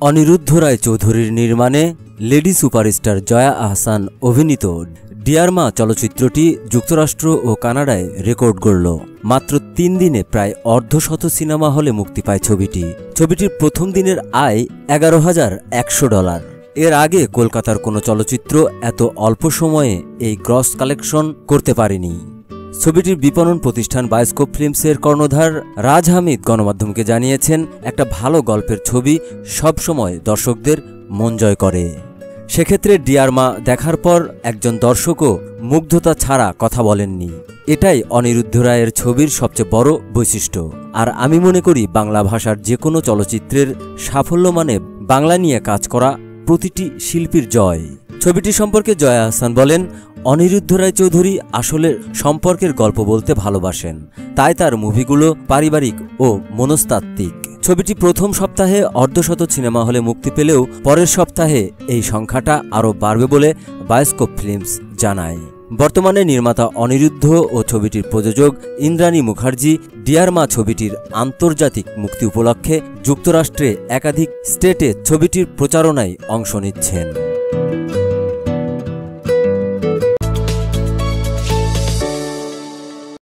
অনিরুদ্ধ রায় চৌধুরীর নির্মাণে lady superstar Jaya Ahsan অভিনীত ডিয়ার মা চলচ্চিত্রটি যুক্তরাষ্ট্র ও কানাডায় রেকর্ড গড়ল। মাত্র ৩ দিনে প্রায় অর্ধশত সিনেমা হলে মুক্তি পায় ছবিটি। ছবিটির প্রথম দিনের আয় $১১,১০০। এর আগে কলকাতার কোনো চলচ্চিত্র এত অল্প সময়ে এই গ্রস কালেকশন করতে পারেনি। ছবিটির বিপণন প্রতিষ্ঠান বায়োস্কোপ ফিল্মসের কর্ণধার রাজ হামিদ গণমাধ্যমকে জানিয়েছেন, একটা ভালো গল্পের ছবি সবসময় দর্শকদের মন জয় করে। সেক্ষেত্রে ডিয়ার মা দেখার পর একজন দর্শকও মুগ্ধতা ছাড়া কথা বলেননি। এটাই অনিরুদ্ধ রায়ের ছবির সবচেয়ে বড় বৈশিষ্ট্য। আর আমি মনে করি বাংলা ভাষার যে কোনো চলচ্চিত্রের সাফল্য মানে বাংলা নিয়ে কাজ করা প্রতিটি শিল্পীর জয়। ছবিটি সম্পর্কে জয়া আহসান বলেন, অনিরুদ্ধ রায় চৌধুরী আসলে সম্পর্কের গল্প বলতে ভালোবাসেন, তাই তার মুভিগুলো পারিবারিক ও মনস্তাত্ত্বিক। ছবিটি প্রথম সপ্তাহে অর্ধশত সিনেমা হলে মুক্তি পেলেও পরের সপ্তাহে এই সংখ্যাটা আরও বাড়বে বলে বায়োস্কোপ ফিল্মস জানায়। বর্তমানে নির্মাতা অনিরুদ্ধ ও ছবিটির প্রযোজক ইন্দ্রাণী মুখার্জি ডিয়ার মা ছবিটির আন্তর্জাতিক মুক্তি উপলক্ষে যুক্তরাষ্ট্রে একাধিক স্টেটে ছবিটির প্রচারণায় অংশ নিচ্ছেন।